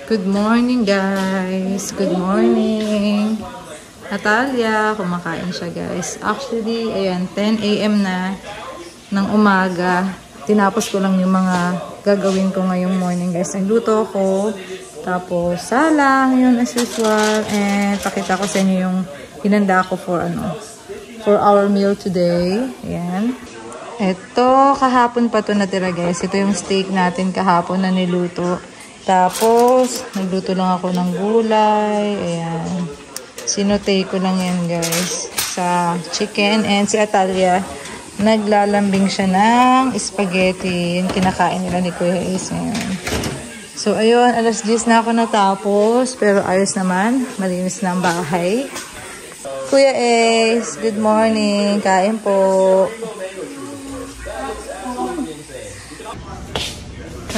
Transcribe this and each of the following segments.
Good morning guys. Good morning. Natalia, kumakain siya guys. Actually, ayan, 10 AM na ng umaga. Tinapos ko lang yung mga gagawin ko ngayong morning guys. Nagluto ko. Tapos, salang yun as usual. And pakita ko sa inyo yung hinanda ko for our meal today. Ayan. Ito, kahapon pa ito natira guys. Ito yung steak natin kahapon na niluto. Tapos, nagluto lang ako ng gulay. Ayan. Sinutay ko lang yan guys. Sa chicken. And si Atalia, naglalambing siya ng spaghetti. Yung kinakain nila ni Kuya Ace ngayon. So, ayun. Alas 10 na ako natapos. Pero ayos naman. Malinis na ang bahay. Kuya Ace, good morning. Kain po.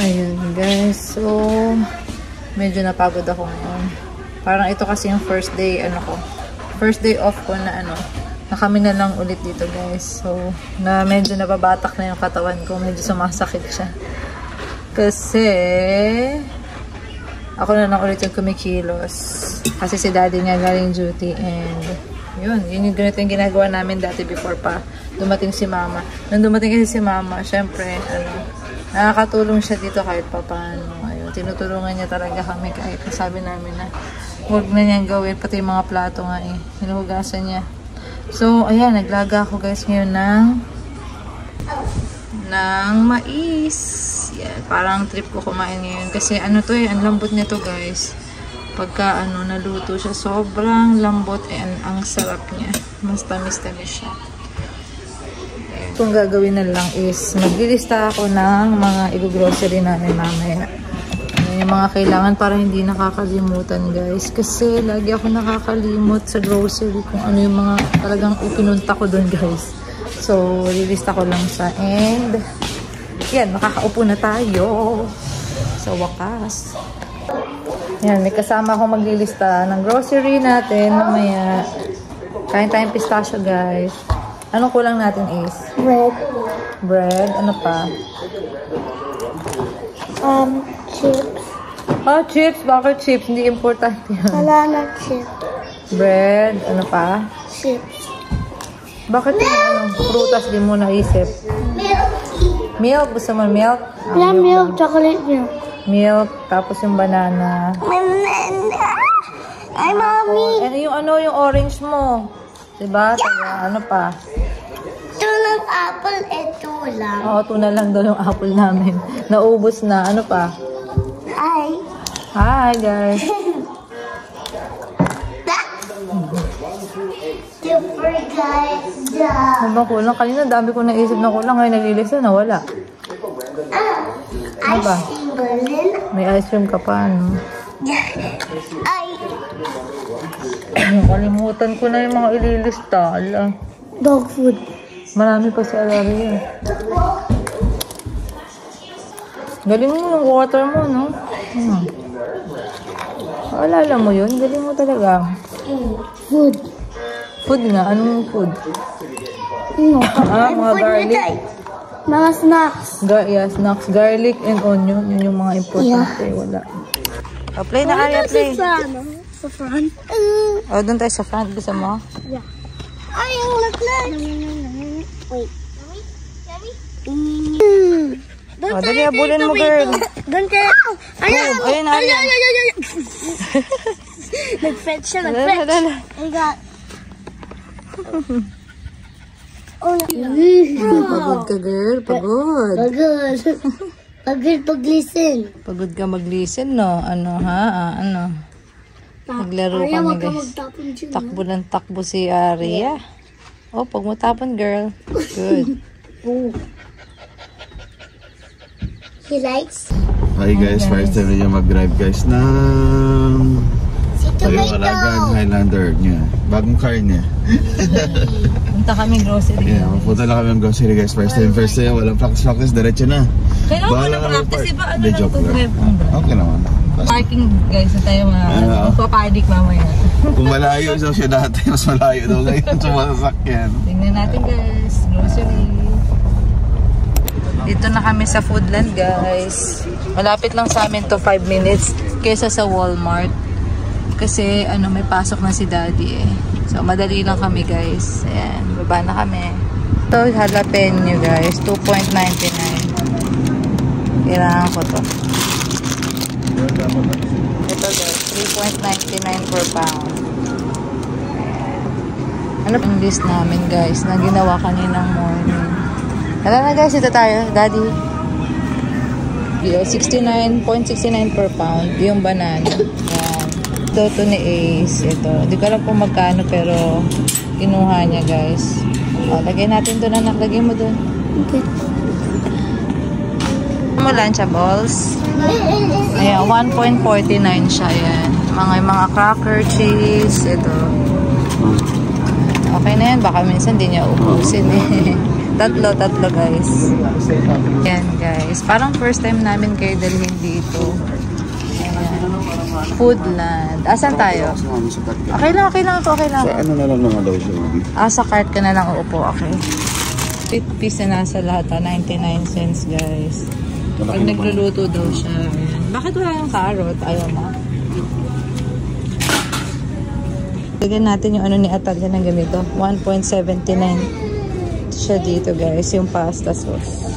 Ayun guys, so medyo napagod ako ngayon. Parang ito kasi yung first day off ko na na kami na lang ulit dito guys. So na medyo nababatak na yung katawan ko, medyo sumasakit siya. Kasi ako na lang ulit yung kumikilos. Kasi si daddy niya galing duty and yun yung ganito yung ginagawa namin dati before pa dumating si mama. Nung dumating kasi si mama, syempre nakakatulong siya dito kahit papaano. Ayun, tinutulungan niya talaga kami kahit sabi namin na huwag na niyang gawin. Pati yung mga plato nga hinuhugasan niya. So, ayan, naglaga ako guys ngayon ng mais. Yan, parang trip ko kumain ngayon. Kasi ang lambot nito guys. Pagka naluto siya, sobrang lambot and ang sarap niya. Mas tamis-tamis siya. Kung gagawin na lang is maglilista ako ng mga i-grocery namin mamaya. Yung mga kailangan para hindi nakakalimutan guys. Kasi lagi ako nakakalimot sa grocery kung ano yung mga talagang ipinunta ko doon guys. So, lilista ko lang sa end. Yan, makakaupo na tayo sa wakas. Yan, may kasama akong maglilista ng grocery natin mamaya. Kain tayong pistachio guys. Anong kulang natin is? Bread. Ano pa? Chips. Oh, chips. Bakit chips? Hindi importante yan. Wala na chips. Bread. Ano pa? Chips. Bakit yung prutas din mo naisip? Milk. Gusto mo milk? Milk. Chocolate milk. Milk. Tapos yung banana. Ay, mommy. Yung orange mo. Diba? Ano pa? Tunang apple, ito lang. Oo, tuna lang daw yung apple namin. Naubos na. Ano pa? Hi, guys. Super guys. Ano ba kulang? Kanina dami ko naisip na kulang. Ngayon naglilista na wala. Ano ba? May ice cream ka pa, no? Nakalimutan ko na yung mga ililista. Ala. Dog food. Marami pa si Alaria. Galing mo yung water mo, no? Alala mo yun? Galing mo talaga. Food. Food nga? Anong food? Mga garlic. Mga snacks. Snacks. Garlic and onion. Yun yung mga importante. Wala. Play na, Aria, play. Sa front. Doon tayo sa front. Gusto mo? Yeah. Ay, yung laglag. Wait. Yummy? Dali, abulin mo, girl. Doon kayo. Ayun, Aria. Nag-fetch siya, nag-fetch. I got. Pagod ka, girl. Pagod. Pagod pag-listen. Pagod ka mag-listen, no? Naglaro kami, guys. Takbo ng takbo si Aria. Oh, pag mo tapon, girl. Good. He likes? Hi guys, first time niya mag-drive guys ng Alagan Highlander niya. Bagong car niya. Punta kami grocery. Yeah, punta lang kami ng grocery guys. First time, walang practice, diretso na. Kailangan na practice, iba? Okay naman. Parking guys, na tayo magpapadik mamaya. Kung malayo siya dati, mas malayo daw ngayon sa mga sasakyan. Tingnan natin guys, grocery. Dito na kami sa Foodland, guys. Malapit lang sa amin to 5 minutes kaysa sa Walmart. Kasi ano, may pasok na si Daddy eh. So madali lang kami, guys. Ayan, baba na kami. Ito, jalapeno guys, 2.99. Kailangan ko to. Ito guys, 3.99 per pound. Ano yung list namin guys na ginawa kaninang morning. Tara na guys, ito tayo, Daddy. 69.69 per pound yung banana. Yan. Ito ni Ace. Ito. Hindi ko alam kung magkano pero kinuha niya guys. O, lagay natin doon, anak. Lagay mo doon. Okay. Mo Lunchables. Ayan, 1.49 siya. Yan. Mga cracker, cheese. Ito. Okay na yan. Baka minsan hindi niya ubusin eh. Tatlo guys. Yan guys. Parang first time namin kayo dalhin dito. Ayan. Foodland. Asan tayo? Okay lang ako. Okay lang. Sa ano na lang naman daw siya? Sa cart ka na lang uupo. Okay. 8 piece na nasa lahat. 99 cents guys. Pag nagluluto daw siya. Ayan. Bakit wala yung carrot? Ayaw mo. Lagyan natin yung ano ni Atalia na ganito. 1.79 siya dito guys, yung pasta sauce.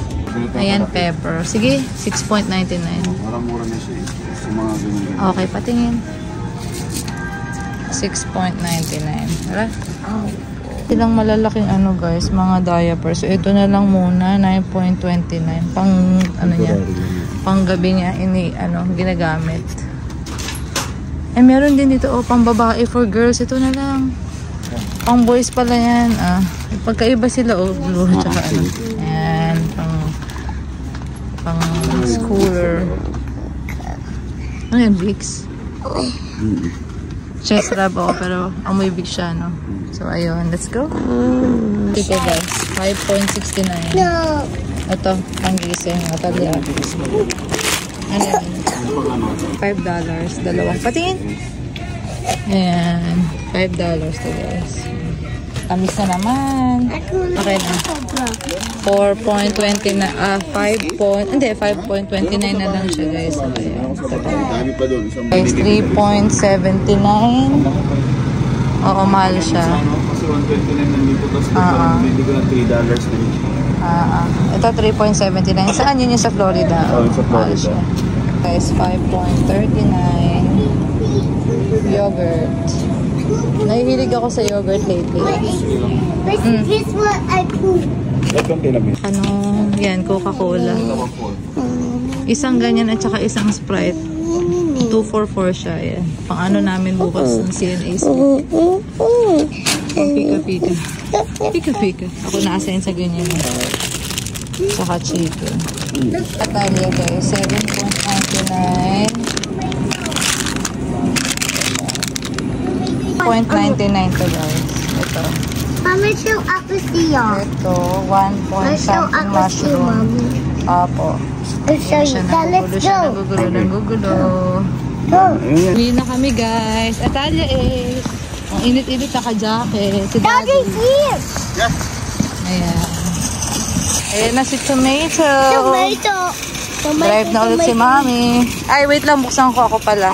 Ayan, pepper. Sige, 6.99. Mura na siya. Sa mga ganyan. Okay, patingin. 6.99. Tara. Ilang malalaking ano guys, mga diapers. So, ito na lang muna, 9.29. Pang ano niya, pang gabi niya ginagamit. Eh, meron din dito, pang babae for girls. Ito na lang. Pang boys pala yan. Pagkaiba sila, blue, tsaka ano. Ayan, pang schooler. Ano yan, Vicks? Chest rub ako, pero amoy Vicks siya, no? So, ayun, let's go. Dito guys, 5.69. No. Ito, pang-gising. Atalia. Ano yan? $5. Dalawang patingin. Ayan, $5 to guys. Tamis na naman. Okay na. 4.20 na, 5.29 na lang siya guys. Ayan. Guys, 3.79. Oo, mahal siya. Kasi 129 nandito tapos hindi ko na $3 Ito 3.79. Saan yun yung sa Florida? Oo, sa Florida. Guys, 5.39. Yogurt. Nahihilig ako sa yogurt lately. Here's what I poop. Ano, yan, Coca-Cola. Isang ganyan at saka isang Sprite. 244 siya, yan. Pang ano namin bukas ng CNA. Pika-pika. Pika-pika. Ako na-assign sa ganyan. Saka chicken. Atalia guys, 7.99. 0.99 to guys. Ito. Mama, show up with you. Ito, 1 point something mushroom. Apo. I'll show you. Let's go. Nagugulo. Uwi na kami guys. Atalia is ang init-init naka-jacket. Si Daddy's here. Ayan. Ayan na si Tomato. Tomato. Drive na ulit si Mami. Ay, wait lang. Buksan ko ako pala.